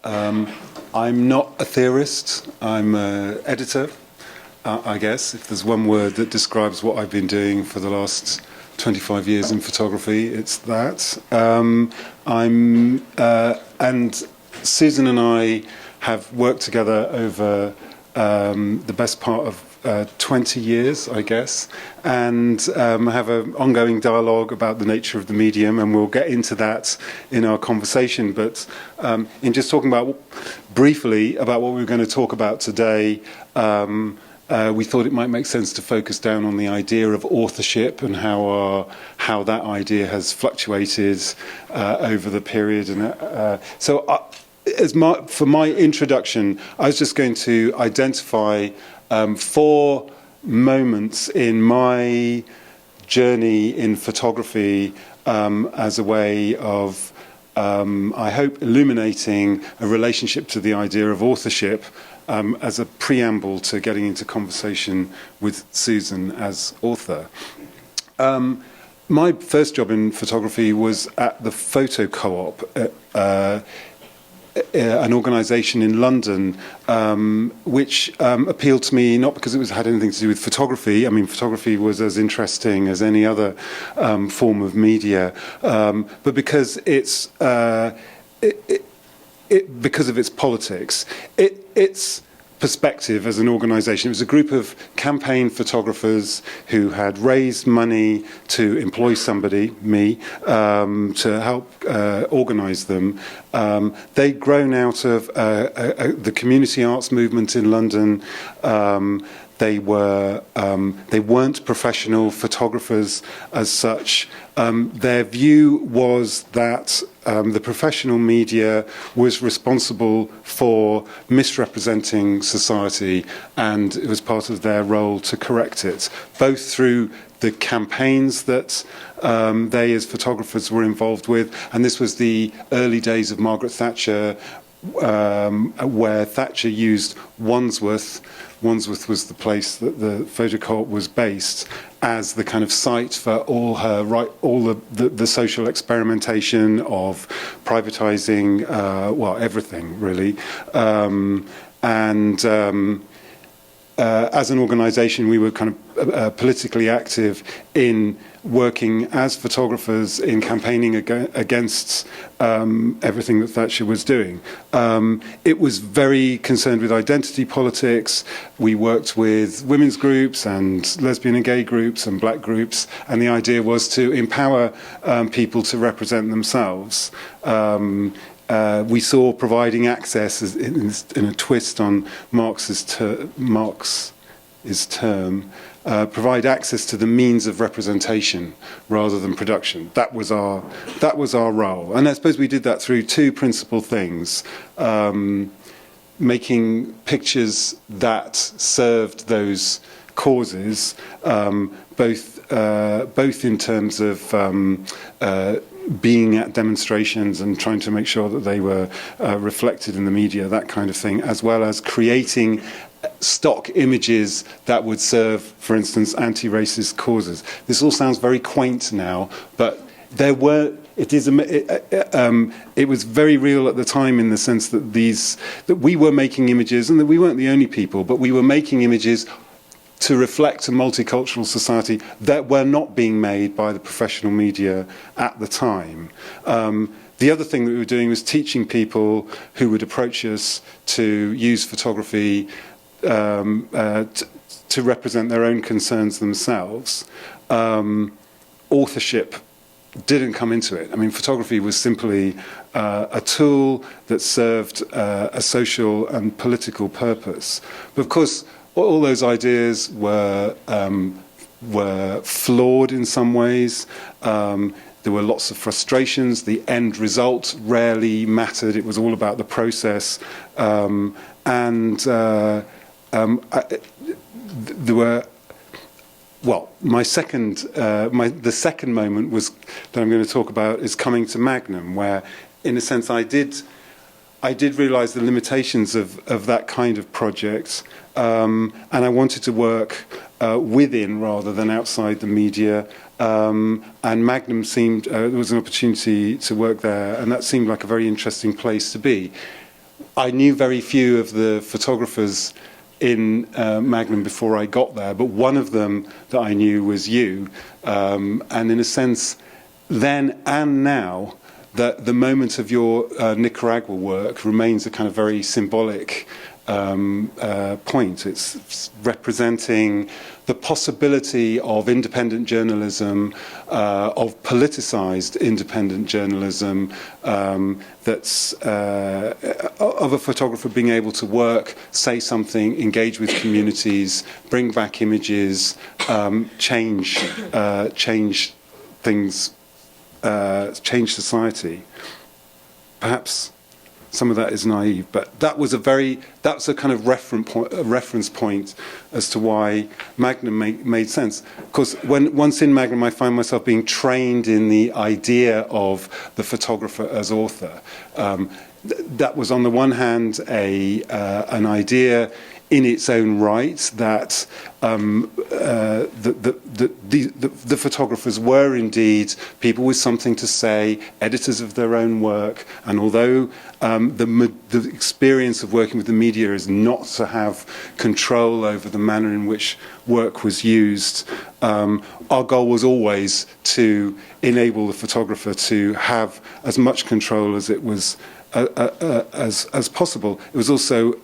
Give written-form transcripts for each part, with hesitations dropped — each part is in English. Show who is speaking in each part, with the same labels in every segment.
Speaker 1: I'm not a theorist. I'm an editor, I guess, if there's one word that describes what I've been doing for the last 25 years in photography, it's that. And Susan and I have worked together over the best part of 20 years, I guess, and have an ongoing dialogue about the nature of the medium, and we'll get into that in our conversation. But in just talking about briefly about what we were going to talk about today, we thought it might make sense to focus down on the idea of authorship and how that idea has fluctuated over the period. And for my introduction, I was just going to identify 4 moments in my journey in photography as a way of, I hope, illuminating a relationship to the idea of authorship as a preamble to getting into conversation with Susan as author. My first job in photography was at the Photo CoOp, an organisation in London, which appealed to me not because it had anything to do with photography. I mean, photography was as interesting as any other form of media, but because because of its politics, its perspective as an organisation. It was a group of campaign photographers who had raised money to employ somebody, me, to help organise them. They'd grown out of the community arts movement in London. They weren't professional photographers as such. Their view was that the professional media was responsible for misrepresenting society, and it was part of their role to correct it, both through the campaigns that they as photographers were involved with, and this was the early days of Margaret Thatcher, where Thatcher used Wandsworth. Wandsworth was the place that the Photo CoOp was based, as the kind of site for all the social experimentation of privatising, everything really, as an organisation, we were kind of politically active in working as photographers in campaigning against everything that Thatcher was doing. It was very concerned with identity politics. We worked with women's groups and lesbian and gay groups and black groups, and the idea was to empower people to represent themselves. We saw providing access in a twist on Marx's term, provide access to the means of representation rather than production. That was our role, and I suppose we did that through 2 principal things: making pictures that served those causes, both in terms of being at demonstrations and trying to make sure that they were reflected in the media, that kind of thing, as well as creating stock images that would serve, for instance, anti-racist causes. This all sounds very quaint now, but it was very real at the time, in the sense that we were making images, and that we weren't the only people, but we were making images to reflect a multicultural society that were not being made by the professional media at the time. The other thing that we were doing was teaching people who would approach us to use photography to represent their own concerns themselves. Authorship didn't come into it. I mean, photography was simply a tool that served a social and political purpose. But of course, all those ideas were flawed in some ways. There were lots of frustrations. The end result rarely mattered. It was all about the process. There were, the second moment was that I'm going to talk about is coming to Magnum, where, in a sense, I did realise the limitations of that kind of project, and I wanted to work within rather than outside the media. And Magnum seemed, there was an opportunity to work there, and that seemed like a very interesting place to be. I knew very few of the photographers in Magnum before I got there, but one of them that I knew was you. And in a sense, then and now, that the moment of your Nicaragua work remains a kind of very symbolic point. It's representing the possibility of independent journalism, of politicized independent journalism, that's of a photographer being able to work, say something, engage with communities, bring back images, change things, change society. Perhaps some of that is naive, but that's a kind of reference point as to why Magnum made sense. Because once in Magnum, I find myself being trained in the idea of the photographer as author. That was, on the one hand, an idea in its own right that the photographers were indeed people with something to say, editors of their own work, and although the experience of working with the media is not to have control over the manner in which work was used, our goal was always to enable the photographer to have as much control as it was as possible. It was also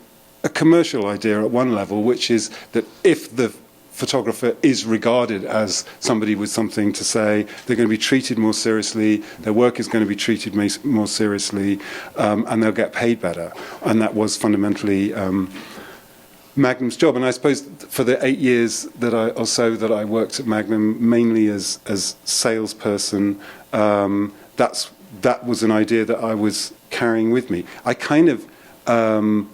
Speaker 1: a commercial idea at one level, which is that if the photographer is regarded as somebody with something to say, they're going to be treated more seriously, their work is going to be treated more seriously, and they'll get paid better. And that was fundamentally Magnum's job. And I suppose for the 8 years that I worked at Magnum, mainly as salesperson, that was an idea that I was carrying with me. I kind of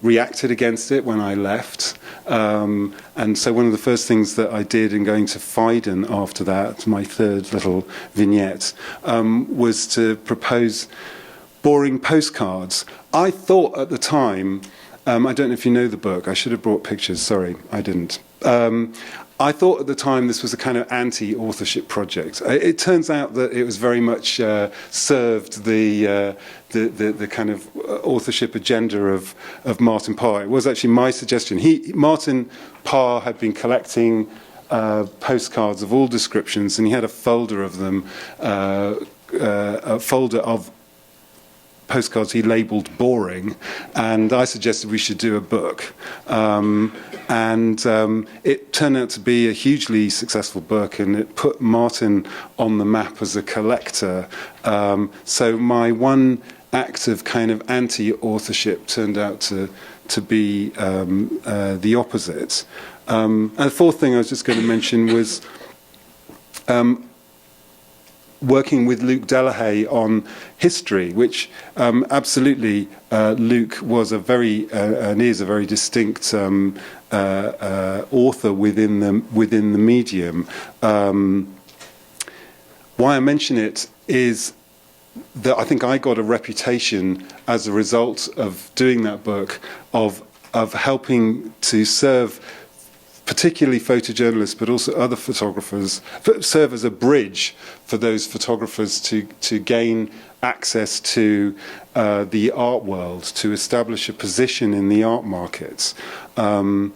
Speaker 1: reacted against it when I left. And so one of the first things that I did in going to Phaidon after that, my third little vignette, was to propose boring postcards. I thought at the time, I don't know if you know the book, I should have brought pictures, sorry, I didn't. I thought at the time this was a kind of anti-authorship project. It turns out that it was very much served the kind of authorship agenda of Martin Parr. It was actually my suggestion. Martin Parr had been collecting postcards of all descriptions, and he had a folder of them, a folder of postcards he labelled boring, and I suggested we should do a book. It turned out to be a hugely successful book, and it put Martin on the map as a collector. So my one act of kind of anti-authorship turned out to be the opposite. And the fourth thing I was just going to mention was working with Luke Delahaye on history, which absolutely Luke was a very and is a very distinct author within the medium. Why I mention it is that I think I got a reputation as a result of doing that book of helping to serve particularly photojournalists, but also other photographers, serve as a bridge for those photographers to gain access to the art world, to establish a position in the art markets. And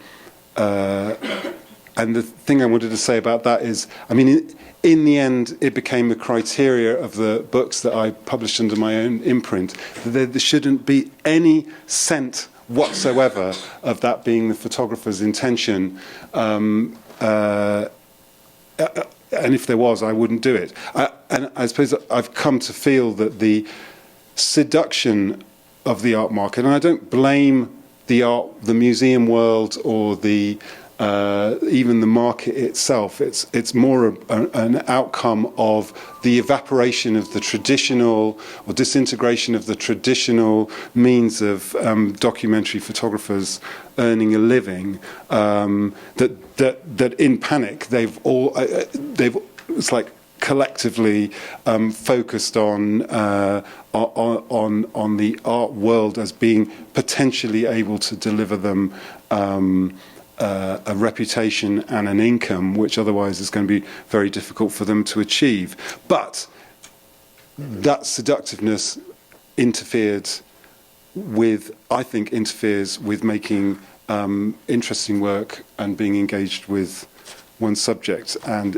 Speaker 1: the thing I wanted to say about that is, I mean, in the end, it became the criteria of the books that I published under my own imprint, that there shouldn't be any scent whatsoever of that being the photographer's intention, and if there was, I wouldn't do it. And I suppose I've come to feel that the seduction of the art market, and I don't blame the museum world or even the market itself. It's more an outcome of the evaporation of the traditional, or disintegration of the traditional means of documentary photographers earning a living. That in panic they've it's like collectively focused on the art world as being potentially able to deliver them a reputation and an income, which otherwise is going to be very difficult for them to achieve. But that seductiveness interfered I think, interferes with making interesting work and being engaged with one's subject. And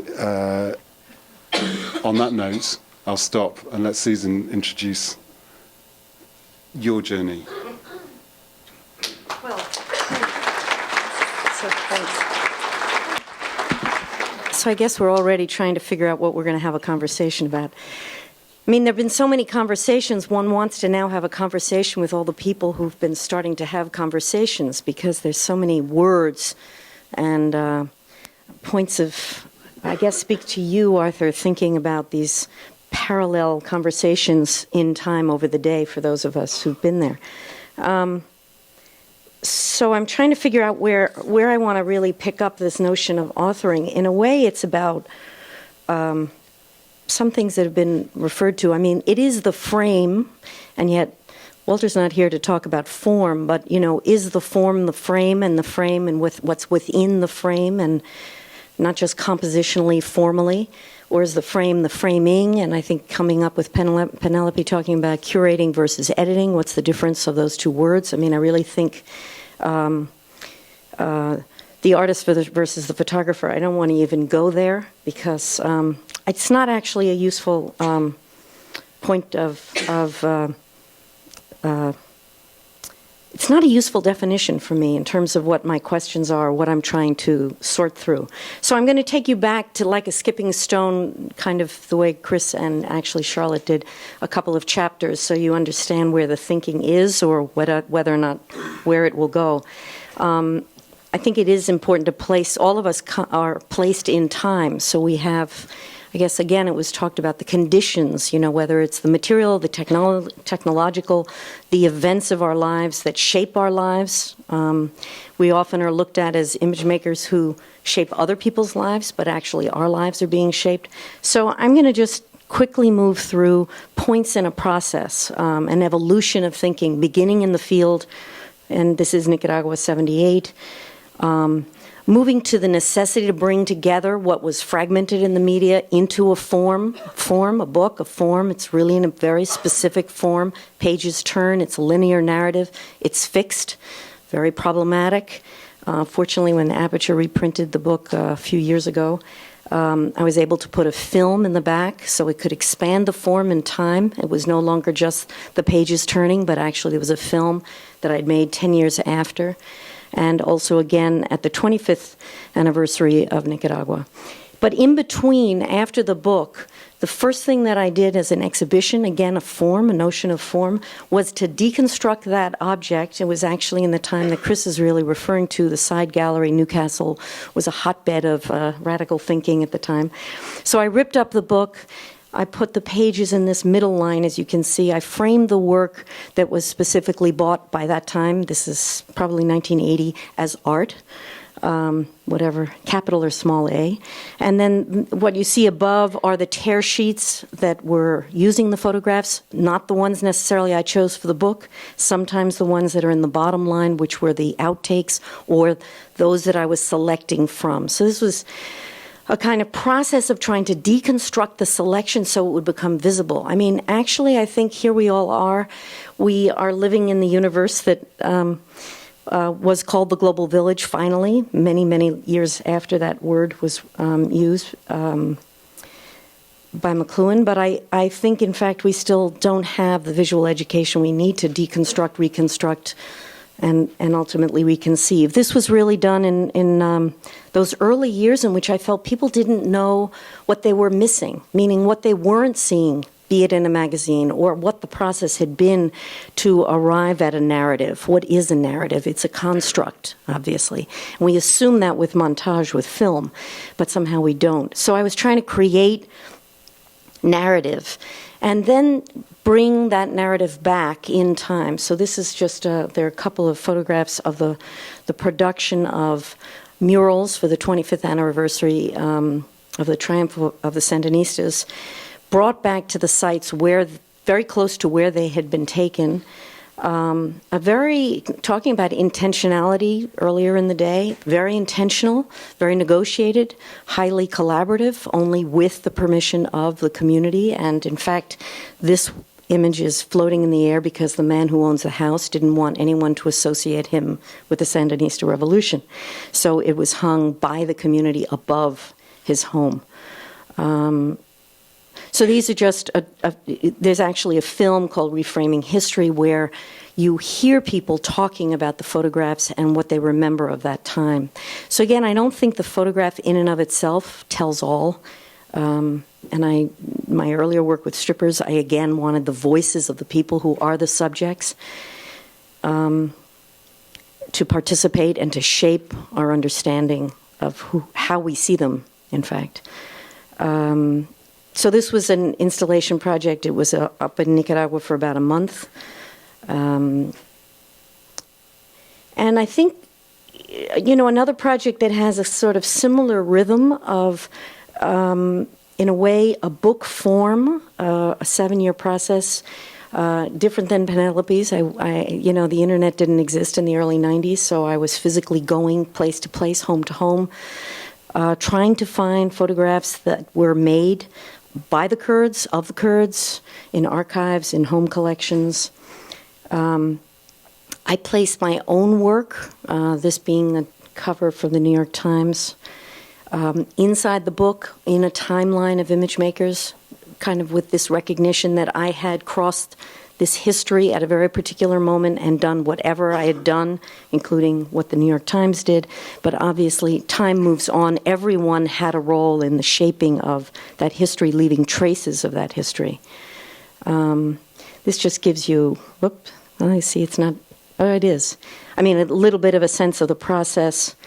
Speaker 1: on that note, I'll stop and let Susan introduce your journey.
Speaker 2: Well, thanks. So I guess we're already trying to figure out what we're going to have a conversation about. I mean, there have been so many conversations. One wants to now have a conversation with all the people who've been starting to have conversations, because there's so many words and points of, I guess, speak to you, Arthur, thinking about these parallel conversations in time over the day for those of us who've been there. So I'm trying to figure out where I want to really pick up this notion of authoring. In a way, it's about some things that have been referred to. I mean, it is the frame, and yet Walter's not here to talk about form, but, is the form the frame and with what's within the frame, and not just compositionally, formally, or is the frame the framing? And I think coming up with Penelope talking about curating versus editing, what's the difference of those two words? I mean, I really think the artist versus the photographer, I don't want to even go there, because it's not actually a useful point of it's not a useful definition for me in terms of what my questions are, what I'm trying to sort through. So I'm going to take you back to like a skipping stone, kind of the way Chris and actually Charlotte did a couple of chapters, so you understand where the thinking is, or whether or not where it will go. I think it is important to place, all of us are placed in time, so we have, I guess, again, it was talked about the conditions, whether it's the material, the technological, the events of our lives that shape our lives. We often are looked at as image makers who shape other people's lives, but actually our lives are being shaped. So I'm going to just quickly move through points in a process, an evolution of thinking, beginning in the field, and this is Nicaragua 78, moving to the necessity to bring together what was fragmented in the media into a form, a book, a form. It's really in a very specific form. Pages turn. It's a linear narrative. It's fixed. Very problematic. Fortunately, when Aperture reprinted the book a few years ago, I was able to put a film in the back so it could expand the form in time. It was no longer just the pages turning, but actually there was a film that I'd made 10 years after. And also again at the 25th anniversary of Nicaragua. But in between, after the book, the first thing that I did as an exhibition, again a form, a notion of form, was to deconstruct that object. It was actually in the time that Chris is really referring to, the side gallery, Newcastle, was a hotbed of radical thinking at the time. So I ripped up the book. I put the pages in this middle line, as you can see. I framed the work that was specifically bought by that time, this is probably 1980, as art, whatever, capital or small a. And then what you see above are the tear sheets that were using the photographs, not the ones necessarily I chose for the book, sometimes the ones that are in the bottom line, which were the outtakes, or those that I was selecting from. So this was a kind of process of trying to deconstruct the selection so it would become visible. I mean, actually, I think here we all are. We are living in the universe that was called the Global Village, finally, many, many years after that word was used by McLuhan. But I think, in fact, we still don't have the visual education we need to deconstruct, reconstruct, and ultimately reconceive. This was really done in those early years in which I felt people didn't know what they were missing, meaning what they weren't seeing, be it in a magazine, or what the process had been to arrive at a narrative. What is a narrative? It's a construct, obviously. And we assume that with montage, with film, but somehow we don't. So I was trying to create narrative and then bring that narrative back in time. So this is just, there are a couple of photographs of the production of murals for the 25th anniversary of the triumph of the Sandinistas, brought back to the sites where, very close to where they had been taken. Talking about intentionality earlier in the day, very intentional, very negotiated, highly collaborative, only with the permission of the community. And in fact, this images floating in the air because the man who owns the house didn't want anyone to associate him with the Sandinista revolution. So it was hung by the community above his home. So these are just, there's actually a film called Reframing History where you hear people talking about the photographs and what they remember of that time. So again, I don't think the photograph in and of itself tells all. My earlier work with strippers, I again wanted the voices of the people who are the subjects to participate and to shape our understanding of how we see them, in fact. So this was an installation project. It was up in Nicaragua for about a month. And I think, another project that has a sort of similar rhythm of, in a way, a book form, a 7-year process, different than Penelope's. The internet didn't exist in the early 90s, so I was physically going place to place, home to home, trying to find photographs that were made by the Kurds, of the Kurds, in archives, in home collections. I placed my own work, this being a cover for the New York Times, inside the book in a timeline of image makers, kind of with this recognition that I had crossed this history at a very particular moment and done whatever I had done, including what the New York Times did. But obviously, time moves on. Everyone had a role in the shaping of that history, leaving traces of that history. This just gives you, I see it's not, it is. I mean, a little bit of a sense of the process.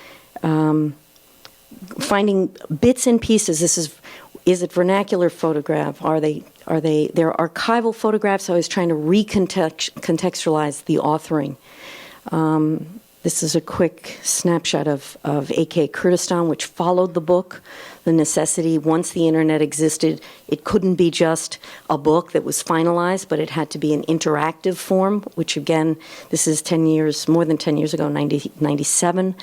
Speaker 2: Finding bits and pieces. Is it vernacular photograph? They're archival photographs. I was trying to recontextualize the authoring. This is a quick snapshot of Iraqi Kurdistan, which followed the book. The necessity, once the internet existed, it couldn't be just a book that was finalized, but it had to be an interactive form, which again, this is more than 10 years ago, 97.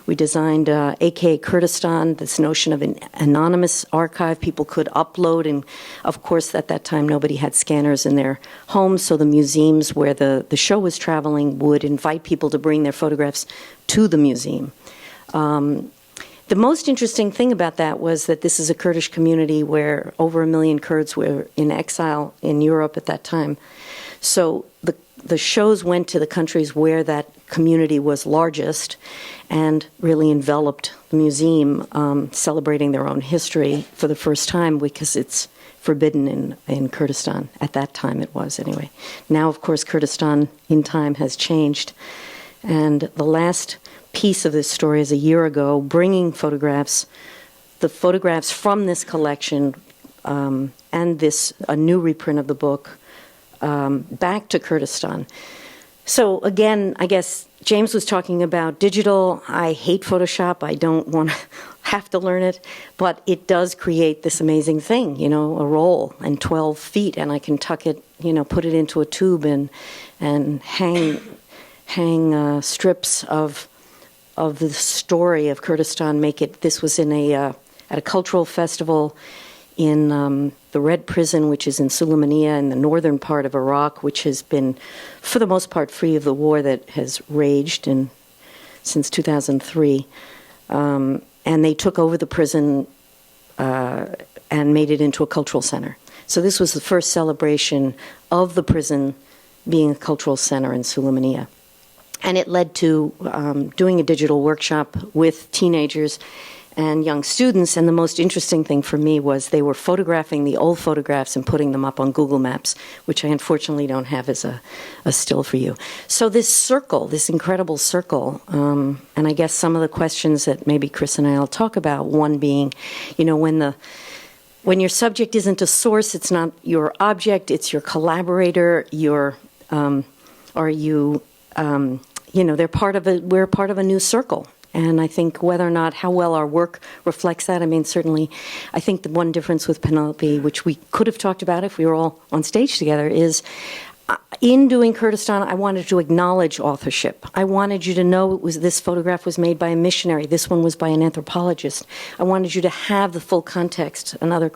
Speaker 2: We designed Iraqi Kurdistan, this notion of an anonymous archive people could upload. And of course, at that time, nobody had scanners in their homes. So the museums where the show was traveling would invite people to bring their photographs to the museum. The most interesting thing about that was that this is a Kurdish community where over 1 million Kurds were in exile in Europe at that time. So the shows went to the countries where that community was largest and really enveloped the museum, celebrating their own history for the first time because it's forbidden in Kurdistan. At that time it was, anyway. Now, of course, Kurdistan in time has changed. And the last piece of this story is a year ago, bringing the photographs from this collection and a new reprint of the book back to Kurdistan. So again, I guess James was talking about digital. I hate Photoshop. I don't want to have to learn it, but it does create this amazing thing, a roll and 12 feet, and I can tuck it, put it into a tube and hang strips of the story of Kurdistan. This was at a cultural festival in the Red Prison, which is in Sulaymaniyah in the northern part of Iraq, which has been, for the most part, free of the war that has raged since 2003. And they took over the prison and made it into a cultural center. So this was the first celebration of the prison being a cultural center in Sulaymaniyah. And it led to doing a digital workshop with teenagers and young students, and the most interesting thing for me was they were photographing the old photographs and putting them up on Google Maps, which I unfortunately don't have as a still for you. So this circle, this incredible circle, and I guess some of the questions that maybe Chris and I will talk about, one being, when your subject isn't a source, it's not your object, it's your collaborator, we're part of a new circle. And I think whether or not how well our work reflects that, certainly, I think the one difference with Penelope, which we could have talked about if we were all on stage together, is in doing Kurdistan, I wanted to acknowledge authorship. I wanted you to know this photograph was made by a missionary. This one was by an anthropologist. I wanted you to have the full context. Another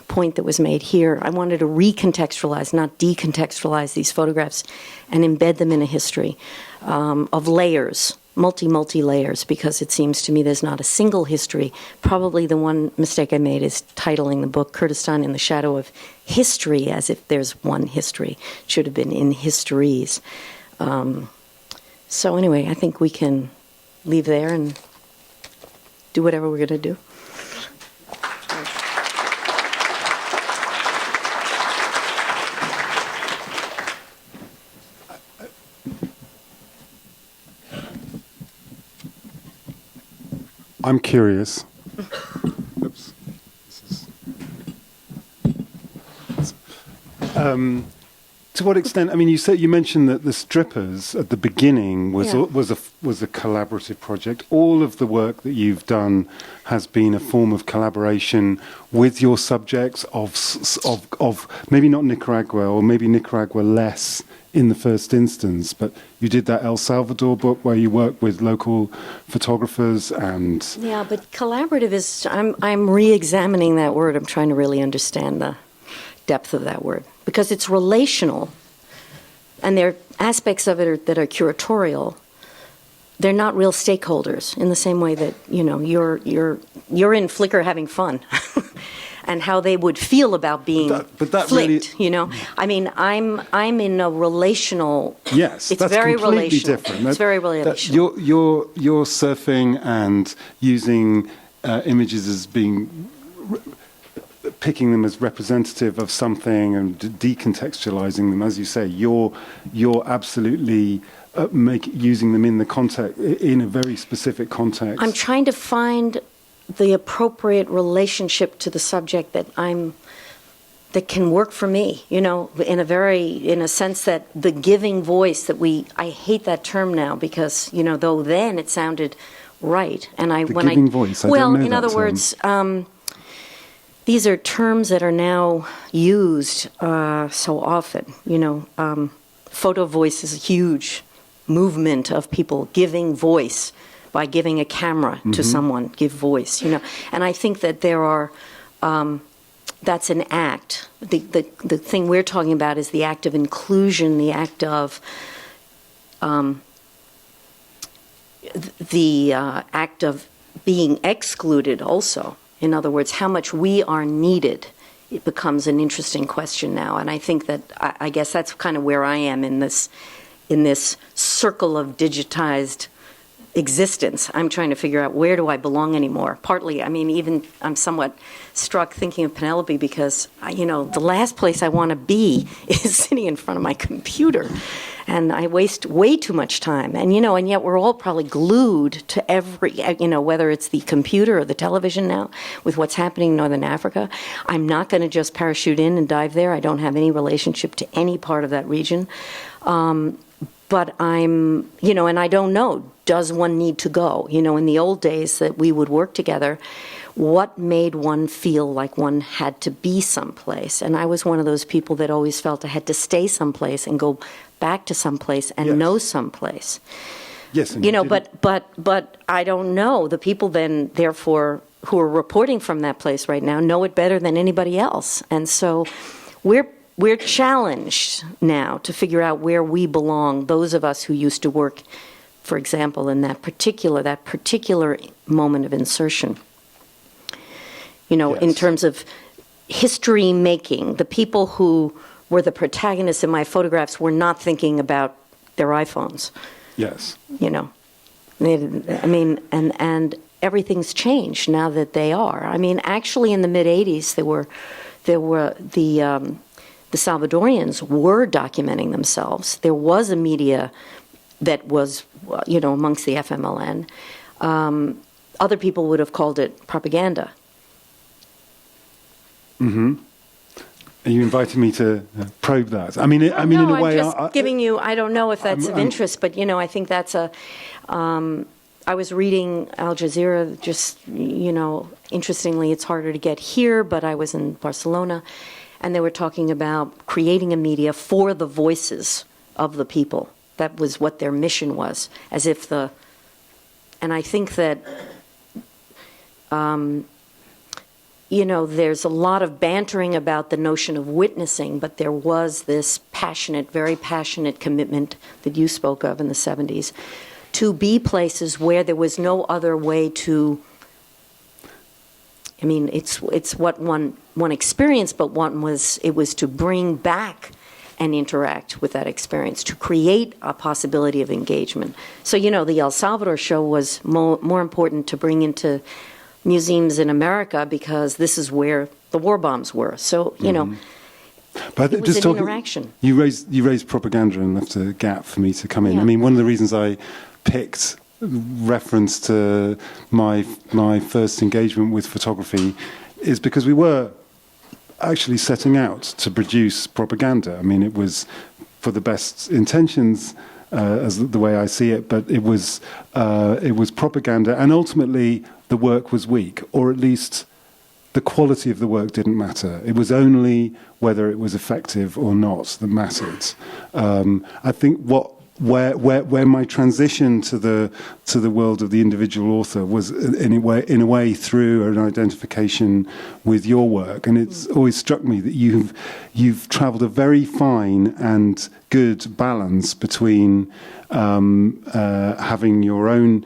Speaker 2: point that was made here. I wanted to recontextualize, not decontextualize these photographs and embed them in a history of layers, multi layers, because it seems to me there's not a single history. Probably the one mistake I made is titling the book Kurdistan in the Shadow of History, as if there's one history. It should have been in histories. So anyway, I think we can leave there and do whatever we're going to do.
Speaker 1: I'm curious. Oops. To what extent? I mean, you mentioned that the strippers at the beginning was a collaborative project. All of the work that you've done has been a form of collaboration with your subjects of maybe not Nicaragua, or maybe Nicaragua less in the first instance, but you did that El Salvador book where you worked with local photographers and...
Speaker 2: Yeah, but collaborative is, I'm re-examining that word. I'm trying to really understand the depth of that word, because it's relational, and there are aspects of it that are curatorial. They're not real stakeholders in the same way that, you know, you're in Flickr having fun. And how they would feel about being flicked, really, you know. I mean, I'm in a relational.
Speaker 1: Yes,
Speaker 2: it's
Speaker 1: that's
Speaker 2: very
Speaker 1: completely
Speaker 2: relational.
Speaker 1: different.
Speaker 2: It's very relational.
Speaker 1: You're surfing and using images as being picking them as representative of something and decontextualizing them, as you say. You're absolutely using them in the context, in a very specific context.
Speaker 2: I'm trying to find the appropriate relationship to the subject that can work for me, you know, in a sense that the giving voice that I hate that term now, because, you know, though then it sounded right. And
Speaker 1: giving voice, I don't know
Speaker 2: in other words, these are terms that are now used so often, you know. Photo voice is a huge movement of people giving voice by giving a camera to someone, give voice, you know. And I think that there are, that's an act. The thing we're talking about is the act of inclusion, the act of, act of being excluded also. In other words, how much we are needed, it becomes an interesting question now. And I think that, I guess that's kind of where I am in this circle of digitized existence. I'm trying to figure out, where do I belong anymore? Partly, I mean, even I'm somewhat struck thinking of Penelope, because, you know, the last place I want to be is sitting in front of my computer, and I waste way too much time. And, you know, and yet we're all probably glued to every, you know, whether it's the computer or the television now, with what's happening in Northern Africa. I'm not going to just parachute in and dive there. I don't have any relationship to any part of that region. But I'm, you know, and I don't know, does one need to go? You know, in the old days that we would work together, what made one feel like one had to be someplace? And I was one of those people that always felt I had to stay someplace and go back to someplace and know someplace.
Speaker 1: Yes. And
Speaker 2: you know, but I don't know. The people then, therefore, who are reporting from that place right now know it better than anybody else. And so we're challenged now to figure out where we belong, those of us who used to work, for example, in that particular moment of insertion. You know, in terms of history making, the people who were the protagonists in my photographs were not thinking about their iPhones. Yes. You know, I mean, and everything's changed now that they are. I mean, actually in the mid-'80s, there were the Salvadorians were documenting themselves. There was a media that was, you know, amongst the FMLN. Other people would have called it propaganda. Mm-hmm. Are you inviting me to probe that? I mean, in a way, I'm just giving you. I don't know if that's of interest, but you know, I think that's a. I was reading Al Jazeera. Just, you know, interestingly, it's harder to get here, but I was in Barcelona. And they were talking about creating a media for the voices of the people. That was what their mission was, as if and I think that there's a lot of bantering about the notion of witnessing, but there was this passionate, very passionate commitment that you spoke of in the 70s to be places where there was no other way to, it's what one experienced, but it was to bring back and interact with that experience, to create a possibility of engagement. So, the El Salvador show was more important to bring into museums in America because this is where the war bombs were. So,
Speaker 1: but
Speaker 2: it was an interaction.
Speaker 1: You raised propaganda and left a gap for me to come in.
Speaker 2: Yeah.
Speaker 1: One of the reasons I picked reference to my first engagement with photography is because we were actually setting out to produce propaganda. It was for the best intentions, as the way I see it, but it was propaganda, and ultimately the work was weak, or at least the quality of the work didn't matter. It was only whether it was effective or not that mattered. I think where my transition to the world of the individual author was in a way through an identification with your work, and it's always struck me that you've travelled a very fine and good balance between having your own.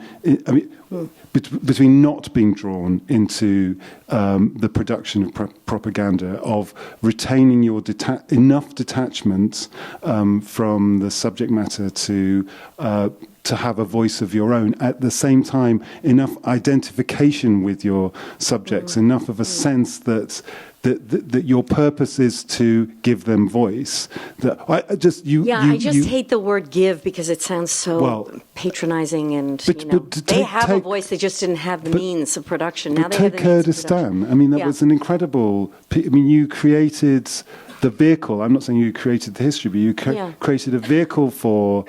Speaker 1: Between not being drawn into the production of propaganda, of retaining your enough detachment from the subject matter to have a voice of your own, at the same time enough identification with your subjects, enough of a sense that your purpose is to give them voice. I just
Speaker 2: hate the word "give" because it sounds so patronizing, and they have a voice. They just didn't have the means of production. Now they have the means
Speaker 1: Kurdistan.
Speaker 2: of production.
Speaker 1: That was an incredible. You created the vehicle. I'm not saying you created the history, but you created a vehicle for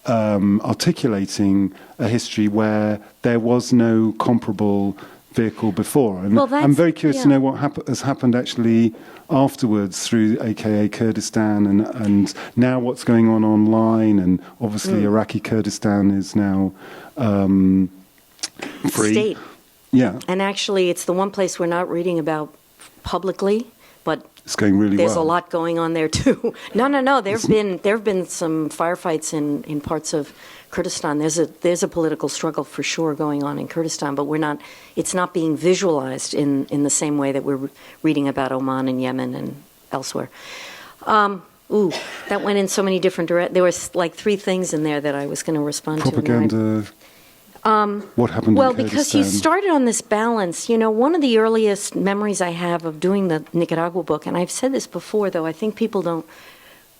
Speaker 1: articulating a history where there was no comparable vehicle before. And I'm very curious to know what has happened actually afterwards through AKA Kurdistan, and now what's going on online, and obviously Iraqi Kurdistan is now free.
Speaker 2: State.
Speaker 1: Yeah.
Speaker 2: And actually it's the one place we're not reading about publicly, but
Speaker 1: it's going really
Speaker 2: there's
Speaker 1: well.
Speaker 2: a lot going on there too. No. There have been some firefights in parts of Kurdistan. There's a political struggle for sure going on in Kurdistan, but it's not being visualized in the same way that we're reading about Oman and Yemen and elsewhere. That went in so many different directions. There was like 3 things in there that I was going to respond to.
Speaker 1: Propaganda. What happened in Kurdistan? Well,
Speaker 2: because you started on this balance. One of the earliest memories I have of doing the Nicaragua book, and I've said this before, though I think people don't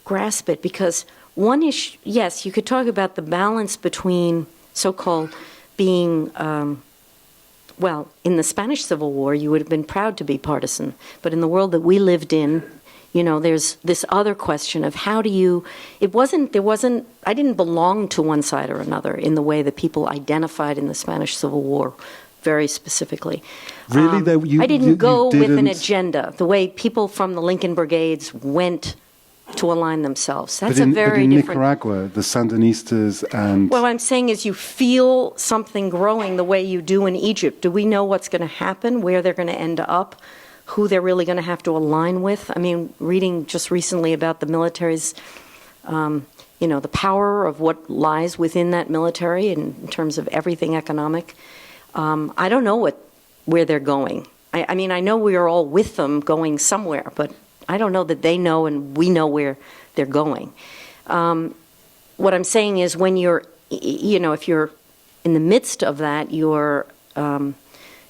Speaker 2: grasp it, because one issue, yes, you could talk about the balance between so-called being, in the Spanish Civil War, you would have been proud to be partisan, but in the world that we lived in, there's this other question of how do you, I didn't belong to one side or another in the way that people identified in the Spanish Civil War very specifically.
Speaker 1: Really?
Speaker 2: I didn't go with an agenda, the way people from the Lincoln Brigades went to align themselves. That's a very different...
Speaker 1: Nicaragua, the Sandinistas and...
Speaker 2: What I'm saying is you feel something growing the way you do in Egypt. Do we know what's going to happen, where they're going to end up, who they're really going to have to align with? Reading just recently about the military's, the power of what lies within that military in terms of everything economic. I don't know where they're going. I know we are all with them going somewhere, but I don't know that they know and we know where they're going. What I'm saying is when you're, if you're in the midst of that, you're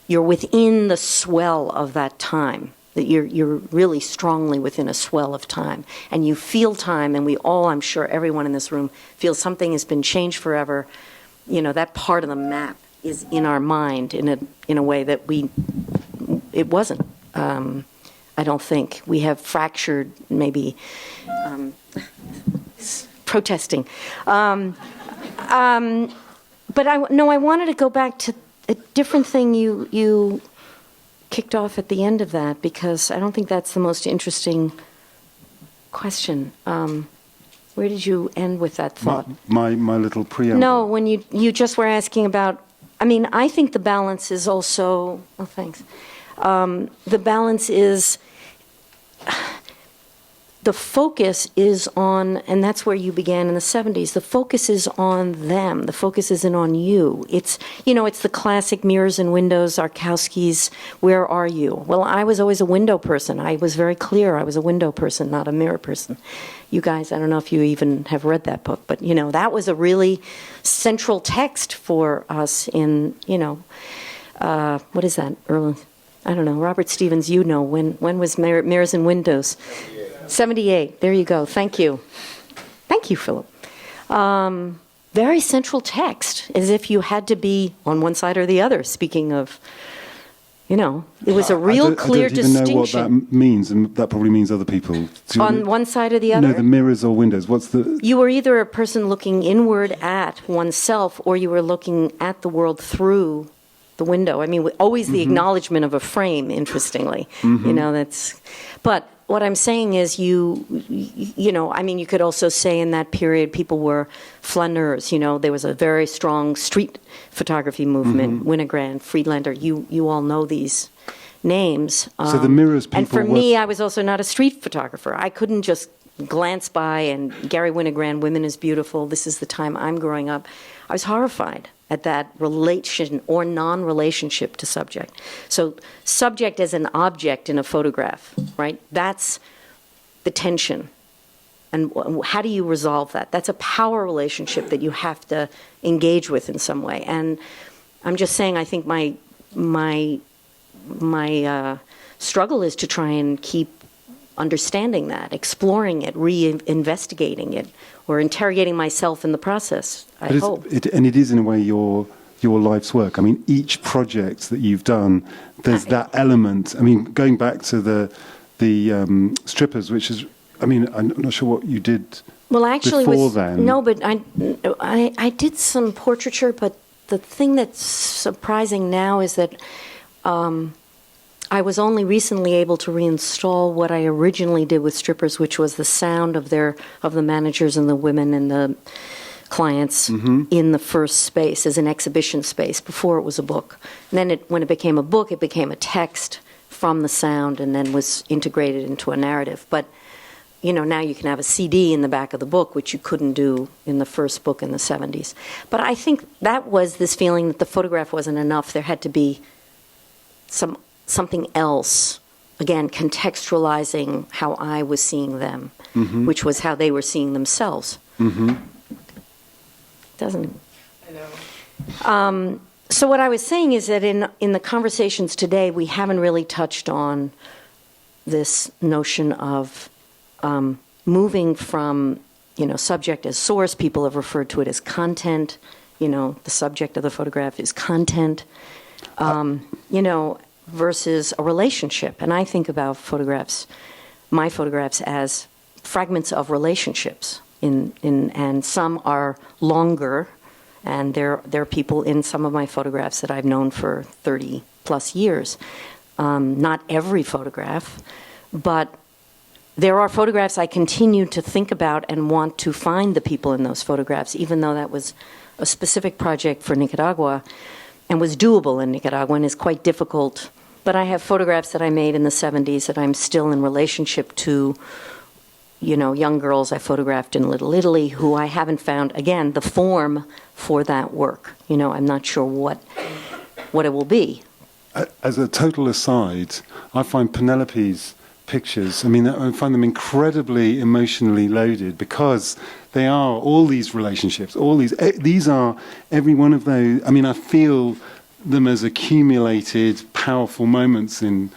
Speaker 2: within the swell of that time, that you're really strongly within a swell of time, and you feel time, and we all, I'm sure everyone in this room feels something has been changed forever. That part of the map is in our mind in a way that it wasn't. I don't think. We have fractured, maybe, protesting. But I wanted to go back to a different thing you kicked off at the end of that, because I don't think that's the most interesting question. Where did you end with that thought?
Speaker 1: My little preamble.
Speaker 2: No, when you just were asking about, I think the balance is also, thanks. The balance is, the focus is on, and that's where you began in the 70s, the focus is on them. The focus isn't on you. It's, it's the classic mirrors and windows, Arkowski's, where are you? Well, I was always a window person. I was very clear I was a window person, not a mirror person. You guys, I don't know if you even have read that book, but, that was a really central text for us in, what is that? Early, I don't know, Robert Stevens, when was Mirrors and Windows? 78. There you go. Thank you. Thank you, Philip. Very central text, as if you had to be on one side or the other. Speaking of, it was a real clear distinction. I don't even know what
Speaker 1: that means, and that probably means other people.
Speaker 2: On one side or the other?
Speaker 1: No, the mirrors or windows. What's the...
Speaker 2: You were either a person looking inward at oneself, or you were looking at the world through the window. I mean, always the acknowledgement of a frame, interestingly. That's... But what I'm saying is you could also say in that period people were flaneurs. There was a very strong street photography movement, Winogrand, Friedlander. You all know these names.
Speaker 1: So the mirrors people...
Speaker 2: And for me, I was also not a street photographer. I couldn't just glance by and Gary Winogrand, Women is Beautiful, this is the time I'm growing up. I was horrified at that relation or non-relationship to subject. So subject as an object in a photograph, right? That's the tension. And how do you resolve that? That's a power relationship that you have to engage with in some way. And I'm just saying, I think my struggle is to try and keep understanding that, exploring it, re-investigating it, or interrogating myself in the process, I hope.
Speaker 1: And it is, in a way, your life's work. I mean, each project that you've done, there's that element. I mean, going back to the strippers, which is, I mean, I'm not sure what you did before then.
Speaker 2: No, but I did some portraiture, but the thing that's surprising now is that I was only recently able to reinstall what I originally did with strippers, which was the sound of the managers and the women and the clients in the first space as an exhibition space before it was a book. And then when it became a book, it became a text from the sound and then was integrated into a narrative. But now you can have a CD in the back of the book, which you couldn't do in the first book in the 70s. But I think that was this feeling that the photograph wasn't enough. There had to be something else, again, contextualizing how I was seeing them, which was how they were seeing themselves. Doesn't... I know. So what I was saying is that in the conversations today, we haven't really touched on this notion of moving from, subject as source. People have referred to it as content. The subject of the photograph is content. Versus a relationship. And I think about my photographs as fragments of relationships. And some are longer, and there are people in some of my photographs that I've known for 30 plus years. Not every photograph, but there are photographs I continue to think about and want to find the people in those photographs, even though that was a specific project for Nicaragua and was doable in Nicaragua and is quite difficult. But I have photographs that I made in the 70s that I'm still in relationship to, young girls I photographed in Little Italy who I haven't found, again, the form for that work. I'm not sure what it will be.
Speaker 1: As a total aside, I find Penelope's pictures, I find them incredibly emotionally loaded because they are all these relationships, these are every one of those. I feel them as accumulated powerful moments in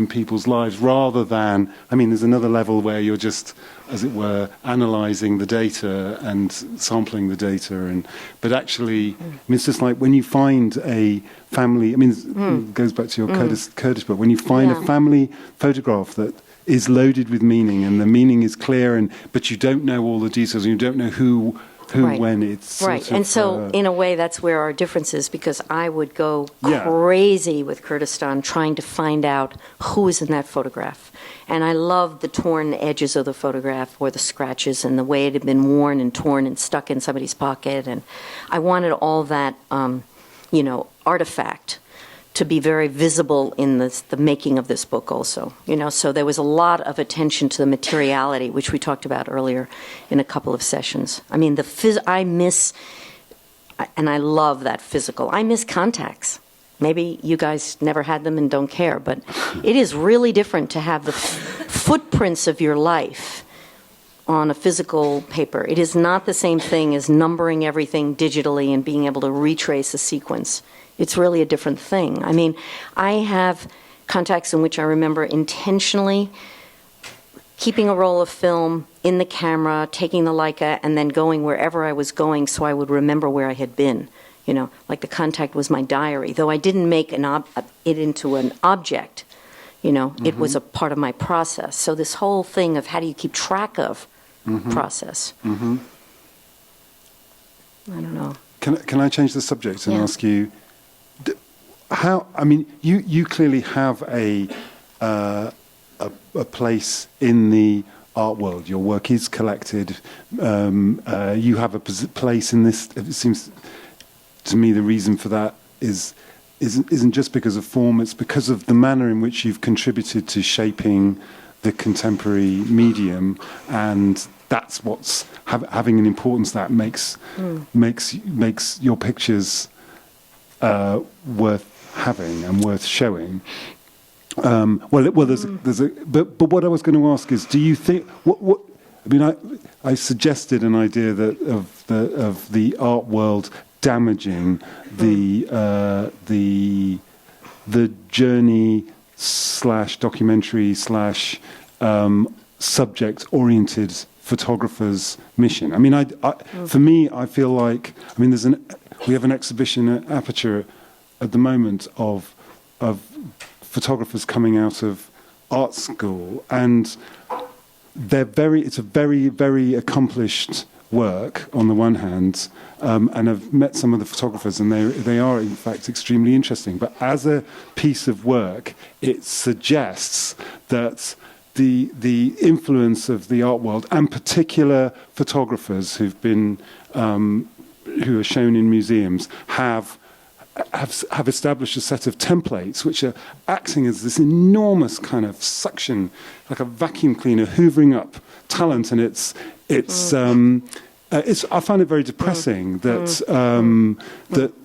Speaker 1: people's lives rather than, there's another level where you're just, as it were, analysing the data and sampling the data. But actually, it's just like when you find a family, it goes back to your Kurdish book, when you find a family photograph that is loaded with meaning and the meaning is clear, but you don't know all the details and you don't know who
Speaker 2: right.
Speaker 1: when it's
Speaker 2: right. And so in a way that's where our difference is, because I would go crazy with Kurdistan trying to find out who is in that photograph. And I loved the torn edges of the photograph or the scratches and the way it had been worn and torn and stuck in somebody's pocket. And I wanted all that, artifact to be very visible in the making of this book also. So there was a lot of attention to the materiality, which we talked about earlier in a couple of sessions. I mean, I miss, and I love that physical. I miss contacts. Maybe you guys never had them and don't care, but it is really different to have the footprints of your life on a physical paper. It is not the same thing as numbering everything digitally and being able to retrace a sequence. It's really a different thing. I mean, I have contacts in which I remember intentionally keeping a roll of film in the camera, taking the Leica, and then going wherever I was going so I would remember where I had been. Like the contact was my diary. Though I didn't make it into an object, it was a part of my process. So this whole thing of how do you keep track of process? I don't know.
Speaker 1: Can I change the subject and ask you, how? I mean, you clearly have a place in the art world. Your work is collected. You have a place in this. It seems to me the reason for that isn't just because of form. It's because of the manner in which you've contributed to shaping the contemporary medium, and that's what's having an importance that makes your pictures worth having and worth showing. But what I was going to ask is, do you think what I mean? I suggested an idea that of the art world damaging the journey / documentary / subject oriented photographer's mission. I mean, for me, I feel like, I mean, we have an exhibition at Aperture at the moment of photographers coming out of art school, and it's a very, very accomplished work on the one hand, and I've met some of the photographers, and they are in fact extremely interesting. But as a piece of work, it suggests that the influence of the art world and particular photographers who are shown in museums have established a set of templates which are acting as this enormous kind of suction, like a vacuum cleaner hoovering up talent, and I find it very depressing that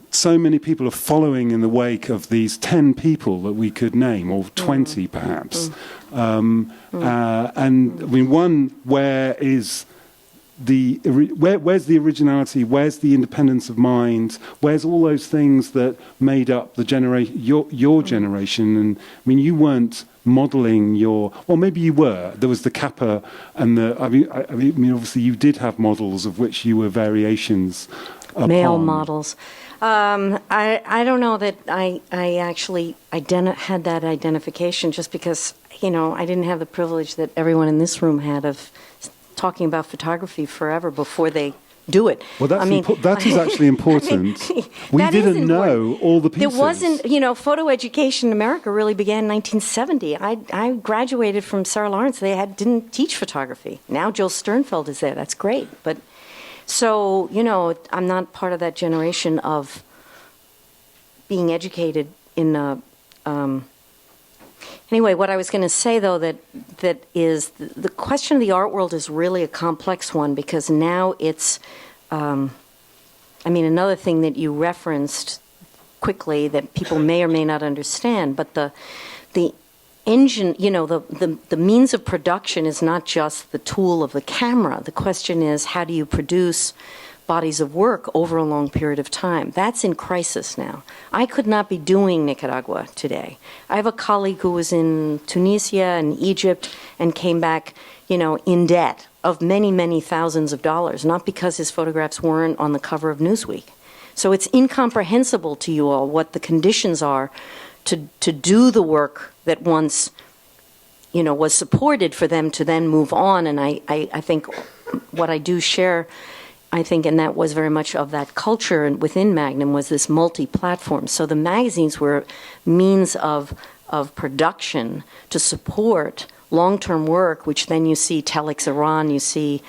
Speaker 1: so many people are following in the wake of these 10 people that we could name, or 20 perhaps. And I mean, where's the originality? Where's the independence of mind? Where's all those things that made up the your generation? And I mean, you weren't modelling maybe you were. There was the kappa and I mean, obviously you did have models of which you were variations upon.
Speaker 2: Male models. I don't know that I actually had that identification, just because I didn't have the privilege that everyone in this room had of talking about photography forever before they do it.
Speaker 1: Well, that is actually important. We didn't know all the pieces.
Speaker 2: There wasn't, photo education in America really began in 1970. I graduated from Sarah Lawrence. They didn't teach photography. Now Jill Sternfeld is there. That's great. But so, I'm not part of that generation of being educated in Anyway, what I was going to say, though, that is the question of the art world is really a complex one, because now it's, another thing that you referenced quickly that people may or may not understand, but the engine, the means of production is not just the tool of the camera. The question is, how do you produce bodies of work over a long period of time? That's in crisis now. I could not be doing Nicaragua today. I have a colleague who was in Tunisia and Egypt and came back, in debt of many, many thousands of dollars, not because his photographs weren't on the cover of Newsweek. So it's incomprehensible to you all what the conditions are to do the work that once, was supported for them to then move on. And I think what I do share, and that was very much of that culture within Magnum, was this multi-platform. So the magazines were means of production to support long-term work, which then you see Telex Iran, you see,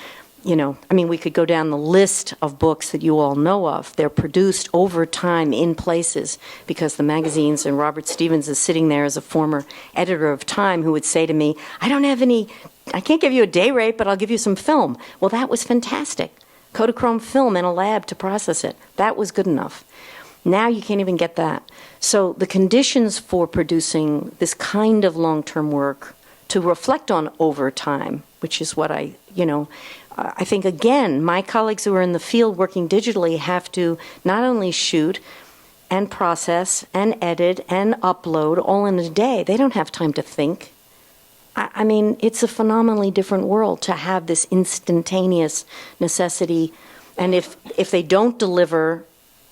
Speaker 2: I mean, we could go down the list of books that you all know of. They're produced over time in places because the magazines, and Robert Stevens is sitting there as a former editor of Time who would say to me, I can't give you a day rate, but I'll give you some film. Well, that was fantastic. Kodachrome film in a lab to process it. That was good enough. Now you can't even get that. So the conditions for producing this kind of long-term work to reflect on over time, which is what I think, again, my colleagues who are in the field working digitally have to not only shoot and process and edit and upload all in a day. They don't have time to think. I mean, it's a phenomenally different world to have this instantaneous necessity. And if they don't deliver,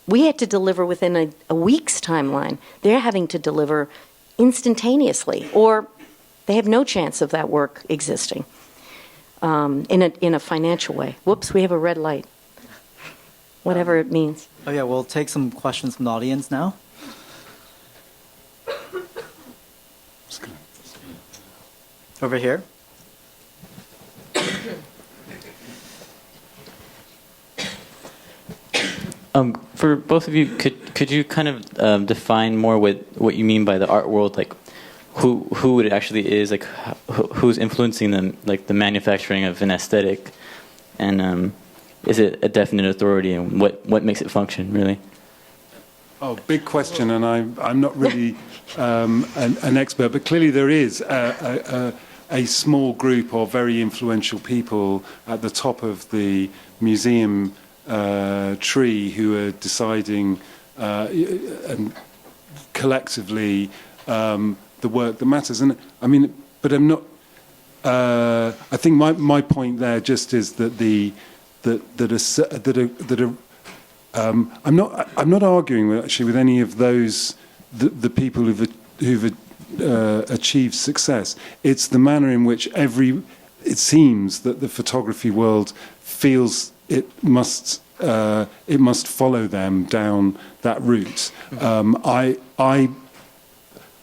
Speaker 2: we had to deliver within a week's timeline. They're having to deliver instantaneously, or they have no chance of that work existing. In a financial way. Whoops, we have a red light. Whatever it means.
Speaker 3: Oh yeah, we'll take some questions from the audience now. Over here.
Speaker 4: For both of you, could you kind of define more what you mean by the art world, like who it actually is, like who's influencing them, like the manufacturing of an aesthetic, and is it a definite authority, and what makes it function, really?
Speaker 1: Oh, big question, and I'm not really an expert, but clearly there is a small group of very influential people at the top of the museum tree who are deciding and collectively the work that matters. And I mean, but I'm not. I think my point there just is that I'm not arguing actually with any of those the people who've achieved success. It's the manner in which it seems that the photography world feels it must follow them down that route. I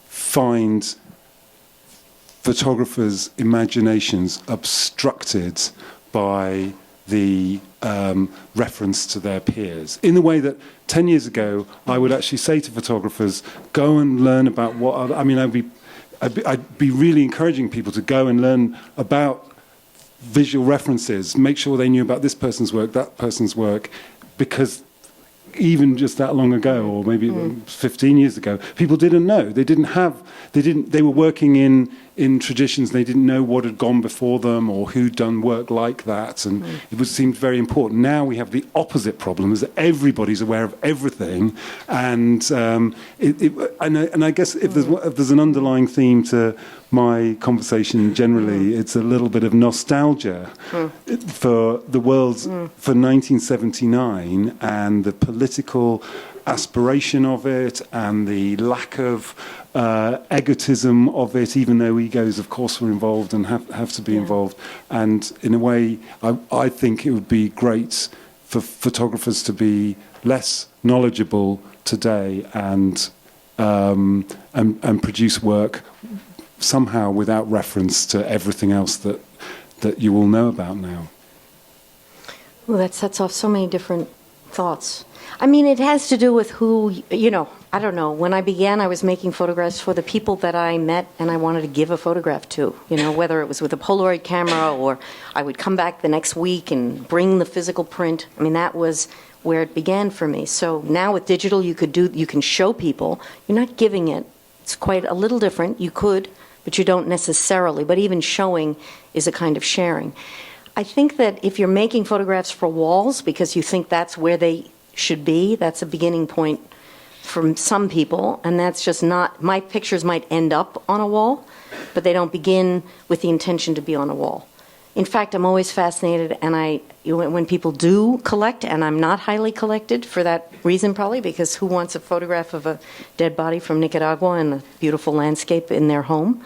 Speaker 1: find photographers' imaginations obstructed by the reference to their peers, in the way that 10 years ago I would actually say to photographers, go and learn about I'd be really encouraging people to go and learn about visual references, make sure they knew about this person's work, that person's work, because even just that long ago, or maybe 15 years ago, people didn't know. They were working in traditions, they didn't know what had gone before them or who'd done work like that, and it seemed very important. Now we have the opposite problem, is that everybody's aware of everything, and I guess if there's an underlying theme to my conversation generally, it's a little bit of nostalgia for the world's for 1979 and the political aspiration of it and the lack of egotism of it, even though egos, of course, were involved and have to be involved. And in a way, I think it would be great for photographers to be less knowledgeable today and produce work somehow without reference to everything else that you all know about now.
Speaker 2: Well, that sets off so many different thoughts. I mean, it has to do with who, I don't know. When I began, I was making photographs for the people that I met and I wanted to give a photograph to, whether it was with a Polaroid camera or I would come back the next week and bring the physical print. I mean, that was where it began for me. So now with digital, you can show people. You're not giving it. It's quite a little different. You could, but you don't necessarily. But even showing is a kind of sharing. I think that if you're making photographs for walls because you think that's where they should be, that's a beginning point for some people, and that's just not, my pictures might end up on a wall, but they don't begin with the intention to be on a wall. In fact, I'm always fascinated, and when people do collect, and I'm not highly collected for that reason probably, because who wants a photograph of a dead body from Nicaragua and a beautiful landscape in their home?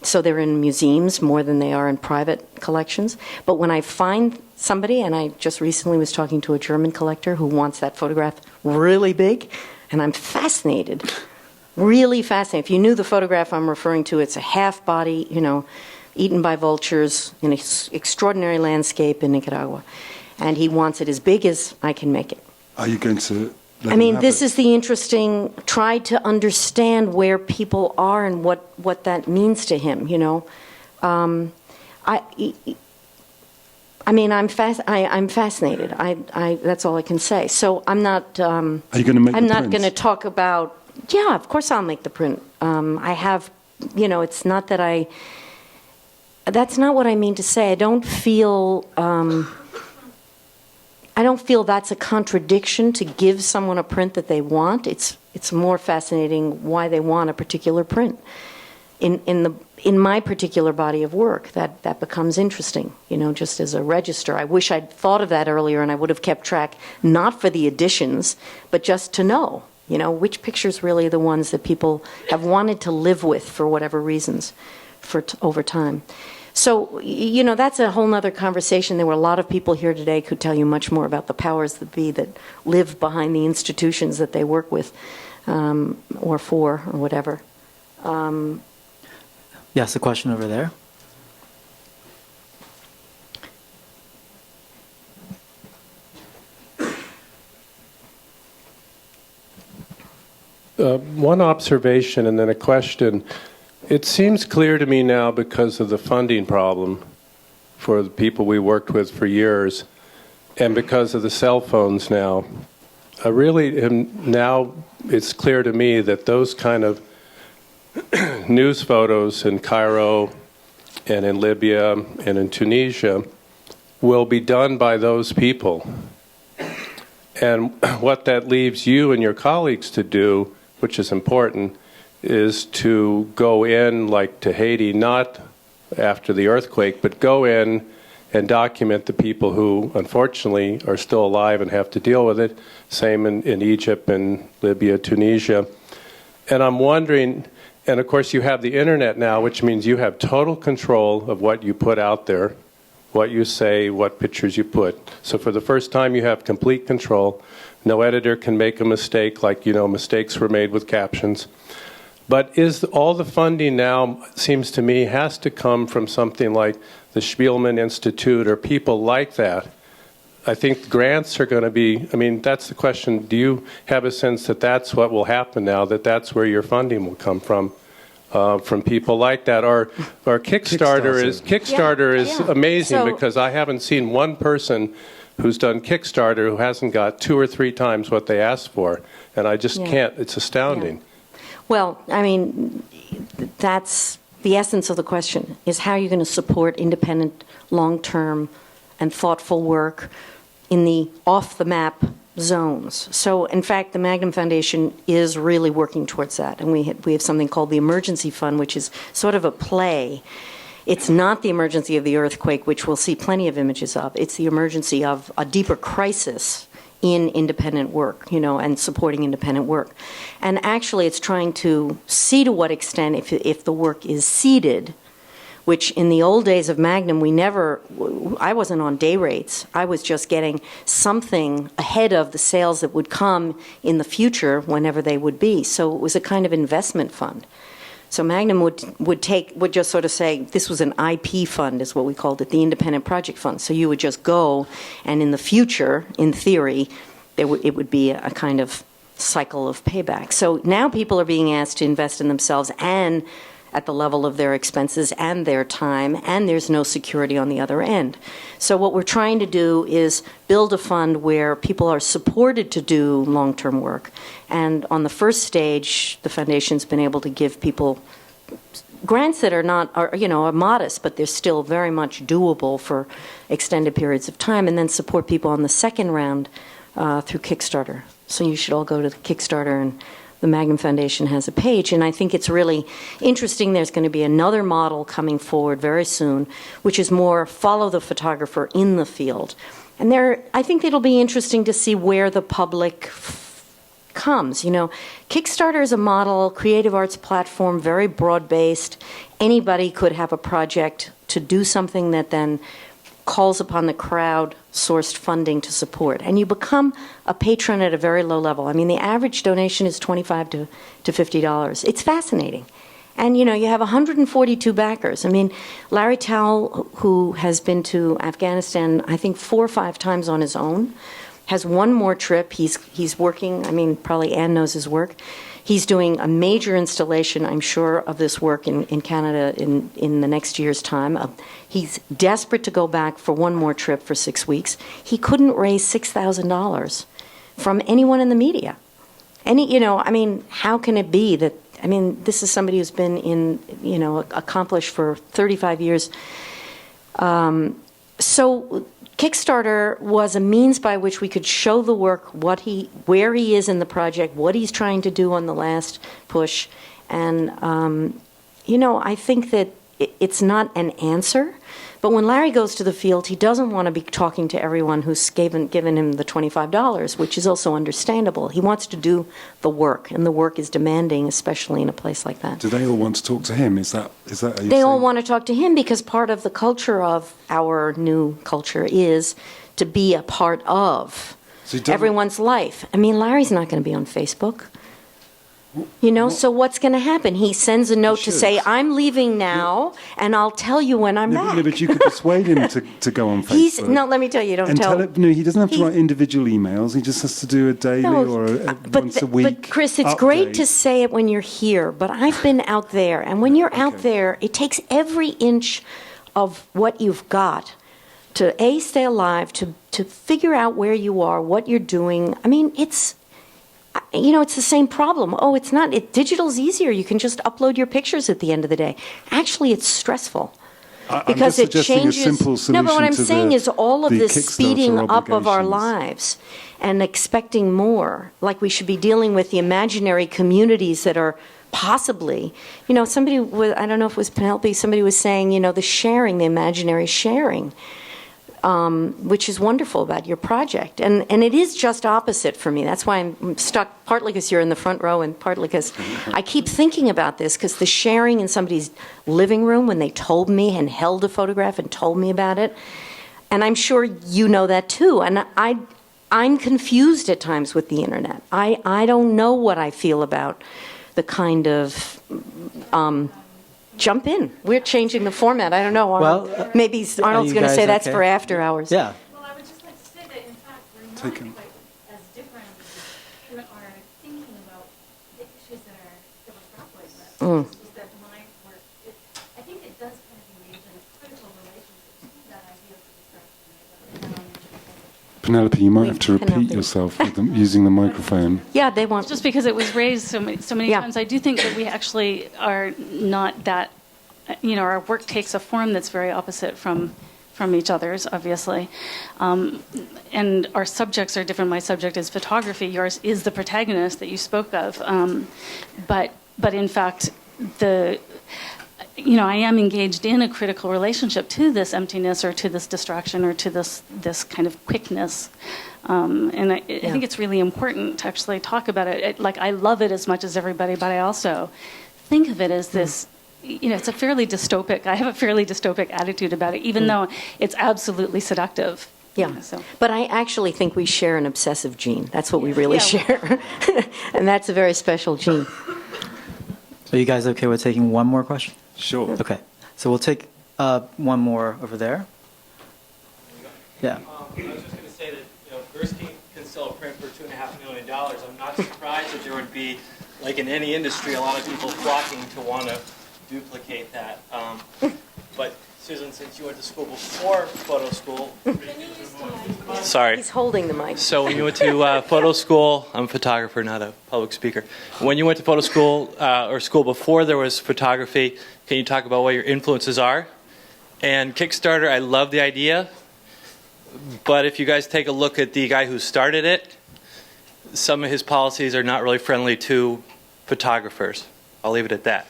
Speaker 2: So they're in museums more than they are in private collections. But when I find somebody, and I just recently was talking to a German collector who wants that photograph really big, and I'm fascinated, really fascinated. If you knew the photograph I'm referring to, it's a half body, eaten by vultures in an extraordinary landscape in Nicaragua. And he wants it as big as I can make it.
Speaker 1: Are you going to let
Speaker 2: I
Speaker 1: him
Speaker 2: mean,
Speaker 1: have
Speaker 2: this
Speaker 1: it?
Speaker 2: is the interesting, try to understand where people are and what that means to him, you know. I mean, I'm fascinated. That's all I can say. So I'm not.
Speaker 1: Are you going to make
Speaker 2: I'm
Speaker 1: the
Speaker 2: not
Speaker 1: prints?
Speaker 2: going to talk about. Yeah, of course I'll make the print. I have, you know, it's not that I. That's not what I mean to say. I don't feel. I don't feel that's a contradiction to give someone a print that they want. It's more fascinating why they want a particular print. In my particular body of work, that becomes interesting, you know, just as a register. I wish I'd thought of that earlier and I would have kept track, not for the editions, but just to know, you know, which pictures really are the ones that people have wanted to live with for whatever reasons over time. So, you know, that's a whole other conversation. There were a lot of people here today who could tell you much more about the powers that be that live behind the institutions that they work with or for or whatever.
Speaker 3: Yes, a question over there.
Speaker 5: One observation and then a question. It seems clear to me now, because of the funding problem for the people we worked with for years, and because of the cell phones now, now it's clear to me that those kind of news photos in Cairo and in Libya and in Tunisia will be done by those people. And what that leaves you and your colleagues to do, which is important, is to go in, like to Haiti, not after the earthquake, but go in and document the people who, unfortunately, are still alive and have to deal with it. Same in Egypt and Libya, Tunisia. And I'm wondering, and of course you have the internet now, which means you have total control of what you put out there, what you say, what pictures you put. So for the first time you have complete control. No editor can make a mistake, like, you know, mistakes were made with captions. But all the funding now, seems to me, has to come from something like the Shpilman Institute or people like that. I think grants are going to be, I mean, that's the question. Do you have a sense that that's what will happen now, that that's where your funding will come from people like that? Or Kickstarter is amazing, because I haven't seen one person who's done Kickstarter who hasn't got 2 or 3 times what they asked for. And I just can't, it's astounding.
Speaker 2: Yeah. Well, I mean, that's the essence of the question, is how you're going to support independent, long-term, and thoughtful work in the off-the-map zones. So, in fact, the Magnum Foundation is really working towards that. And we have something called the Emergency Fund, which is sort of a play. It's not the emergency of the earthquake, which we'll see plenty of images of. It's the emergency of a deeper crisis in independent work, you know, and supporting independent work. And actually it's trying to see to what extent, if the work is seeded, which in the old days of Magnum, I wasn't on day rates. I was just getting something ahead of the sales that would come in the future, whenever they would be. So it was a kind of investment fund. So Magnum would just sort of say, this was an IP fund, is what we called it, the Independent Project Fund. So you would just go, and in the future, in theory, it would be a kind of cycle of payback. So now people are being asked to invest in themselves and at the level of their expenses and their time, and there's no security on the other end. So what we're trying to do is build a fund where people are supported to do long-term work. And on the first stage, the foundation's been able to give people grants that are modest, but they're still very much doable for extended periods of time, and then support people on the second round through Kickstarter. So you should all go to the Kickstarter, and the Magnum Foundation has a page, and I think it's really interesting. There's going to be another model coming forward very soon, which is more follow the photographer in the field. And I think it'll be interesting to see where the public comes. You know, Kickstarter is a model, creative arts platform, very broad-based. Anybody could have a project to do something that then calls upon the crowd-sourced funding to support. And you become a patron at a very low level. I mean, the average donation is $25 to $50. It's fascinating. And, you know, you have 142 backers. I mean, Larry Towell, who has been to Afghanistan, I think 4 or 5 times on his own, has one more trip. He's working, I mean, probably Ann knows his work. He's doing a major installation, I'm sure, of this work in Canada in the next year's time. He's desperate to go back for one more trip for 6 weeks. He couldn't raise $6,000 from anyone in the media. You know, I mean, how can it be that, I mean, this is somebody who's been in, you know, accomplished for 35 years. So Kickstarter was a means by which we could show the work, where he is in the project, what he's trying to do on the last push. And, you know, I think that it's not an answer. But when Larry goes to the field, he doesn't want to be talking to everyone who's given him the $25, which is also understandable. He wants to do the work, and the work is demanding, especially in a place like that.
Speaker 1: Do they all want to talk to him? Is that how you
Speaker 2: They all
Speaker 1: saying?
Speaker 2: want to talk to him because part of the culture of our new culture is to be a part of
Speaker 1: So he doesn't-
Speaker 2: everyone's life. I mean, Larry's not going to be on Facebook. You know, so what's going to happen? He sends a note to
Speaker 1: should.
Speaker 2: say, I'm leaving now, and I'll tell you when I'm back.
Speaker 1: No, but you could persuade him to go on Facebook.
Speaker 2: No, let me tell you, don't
Speaker 1: and
Speaker 2: tell
Speaker 1: him. No, he doesn't have to
Speaker 2: he-
Speaker 1: write individual emails. He just has to do a daily or once a week.
Speaker 2: But Chris, it's great to
Speaker 1: update.
Speaker 2: say it when you're here, but I've been out there, and when you're out there, it takes every inch of what you've got to stay alive, to figure out where you are, what you're doing. I mean, it's, you know, it's the same problem. Oh, it's not. Digital's easier. You can just upload your pictures at the end of the day. Actually, it's stressful.
Speaker 1: I'm
Speaker 2: Because
Speaker 1: just
Speaker 2: it
Speaker 1: suggesting
Speaker 2: changes.
Speaker 1: a simple
Speaker 2: No,
Speaker 1: solution
Speaker 2: but what I'm
Speaker 1: to
Speaker 2: saying is all of
Speaker 1: the
Speaker 2: this
Speaker 1: Kickstarter
Speaker 2: speeding up of our
Speaker 1: obligations.
Speaker 2: lives and expecting more, like we should be dealing with the imaginary communities that are possibly, you know, somebody was, I don't know if it was Penelope, somebody was saying, you know, the sharing, the imaginary sharing, which is wonderful about your project. And it is just opposite for me. That's why I'm stuck, partly because you're in the front row and partly because I keep thinking about this, because the sharing in somebody's living room when they told me and held a photograph and told me about it, and I'm sure you know that too, and I'm confused at times with the internet. I don't know what I feel about the kind of... jump in. We're changing the format. I don't know.
Speaker 3: Well,
Speaker 2: maybe Arnold's
Speaker 3: you
Speaker 2: going to
Speaker 3: guys
Speaker 2: say that's
Speaker 3: okay?
Speaker 2: for after hours.
Speaker 3: Yeah.
Speaker 6: Well, I would just like to say that, in fact, we're not
Speaker 1: Take 'em.
Speaker 6: quite as different in our thinking about the issues that we're grappling with. It's just that my work, I think it does kind of engage in a critical relationship to that idea of distraction.
Speaker 1: Penelope, you might have to repeat
Speaker 2: Penelope.
Speaker 1: yourself with using the microphone.
Speaker 2: Yeah, they want...
Speaker 7: Just because it was raised so many
Speaker 2: Yeah.
Speaker 7: times, I do think that we actually are not that, you know, our work takes a form that's very opposite from each other's, obviously. And our subjects are different. My subject is photography. Yours is the protagonist that you spoke of. But in fact, you know, I am engaged in a critical relationship to this emptiness or to this distraction or to this kind of quickness. And I think it's really important to actually talk about it. Like, I love it as much as everybody, but I also think of it as this, you know, it's a fairly dystopic, I have a fairly dystopic attitude about it, even though it's absolutely seductive.
Speaker 2: Yeah,
Speaker 7: You know, so.
Speaker 2: but I actually think we share an obsessive gene. That's what we really
Speaker 7: Yeah.
Speaker 2: share. And that's a very special gene.
Speaker 3: Are you guys okay with taking one more question?
Speaker 1: Sure.
Speaker 3: Okay. So we'll take one more over there. Yeah.
Speaker 8: I was just going to say that, you know, Gerstein can sell a print for $2.5 million. I'm not surprised that there would be, like in any industry, a lot of people flocking to want to duplicate that. But Susan, since you went to school before photo school, sorry.
Speaker 2: He's holding the mic.
Speaker 8: So when you went to photo school, I'm a photographer, not a public speaker. When you went to photo school or school before there was photography, can you talk about what your influences are? And Kickstarter, I love the idea. But if you guys take a look at the guy who started it, some of his policies are not really friendly to photographers. I'll leave it at that.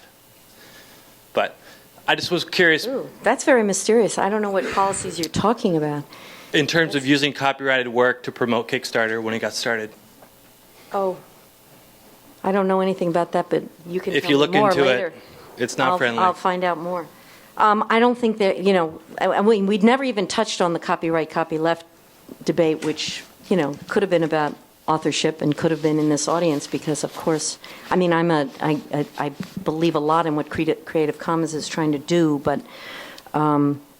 Speaker 8: But I just was curious,
Speaker 2: Ooh, that's very mysterious. I don't know what policies you're talking about.
Speaker 8: in terms of using copyrighted work to promote Kickstarter when it got started.
Speaker 2: Oh, I don't know anything about that, but you can
Speaker 8: If
Speaker 2: tell
Speaker 8: you
Speaker 2: me
Speaker 8: look
Speaker 2: more
Speaker 8: into
Speaker 2: later.
Speaker 8: it, it's not
Speaker 2: I'll,
Speaker 8: friendly.
Speaker 2: I'll find out more. I don't think that, you know, we'd never even touched on the copyright, copyleft debate, which, you know, could have been about authorship and could have been in this audience because, of course, I mean, I believe a lot in what Creative Commons is trying to do, but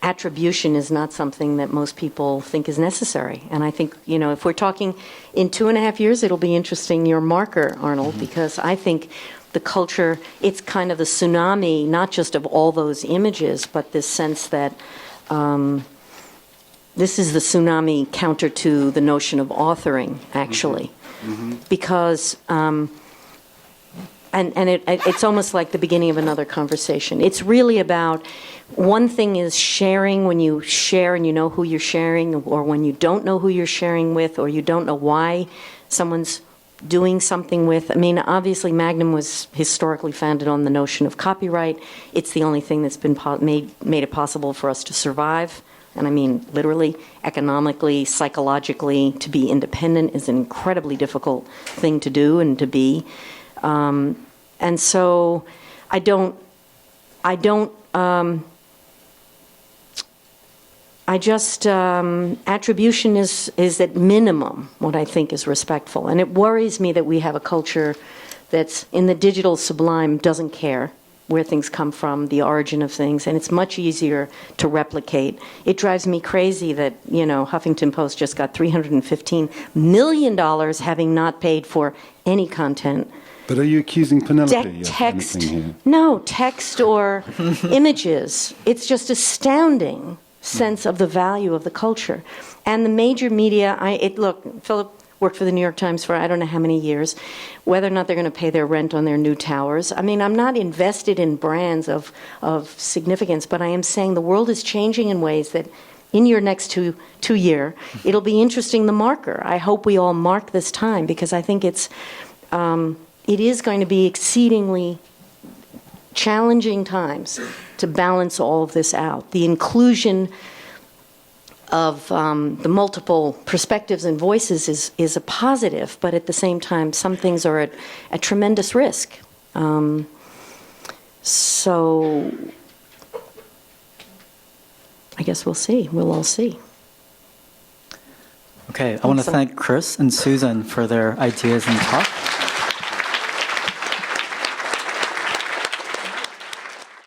Speaker 2: attribution is not something that most people think is necessary. And I think, you know, if we're talking in 2.5 years, it'll be interesting, your marker, Arnold, because I think the culture, it's kind of the tsunami, not just of all those images, but this sense that this is the tsunami counter to the notion of authoring, actually. Because, it's almost like the beginning of another conversation. It's really about, one thing is sharing, when you share and you know who you're sharing, or when you don't know who you're sharing with, or you don't know why someone's doing something with. I mean, obviously Magnum was historically founded on the notion of copyright. It's the only thing that's been made it possible for us to survive. And I mean, literally, economically, psychologically, to be independent is an incredibly difficult thing to do and to be. And so attribution is at minimum what I think is respectful. And it worries me that we have a culture that's in the digital sublime, doesn't care where things come from, the origin of things, and it's much easier to replicate. It drives me crazy that, you know, Huffington Post just got $315 million having not paid for any content.
Speaker 1: But are you accusing Penelope of
Speaker 2: Text,
Speaker 1: anything here?
Speaker 2: no, text or images. It's just astounding sense of the value of the culture. And the major media, look, Philip worked for the New York Times for I don't know how many years, whether or not they're going to pay their rent on their new towers. I mean, I'm not invested in brands of significance, but I am saying the world is changing in ways that in your next two year, it'll be interesting, the marker. I hope we all mark this time, because I think it is going to be exceedingly challenging times to balance all of this out. The inclusion of the multiple perspectives and voices is a positive, but at the same time, some things are at a tremendous risk. So I guess we'll see. We'll all see.
Speaker 3: Okay, I want to thank Chris and Susan for their ideas and talk.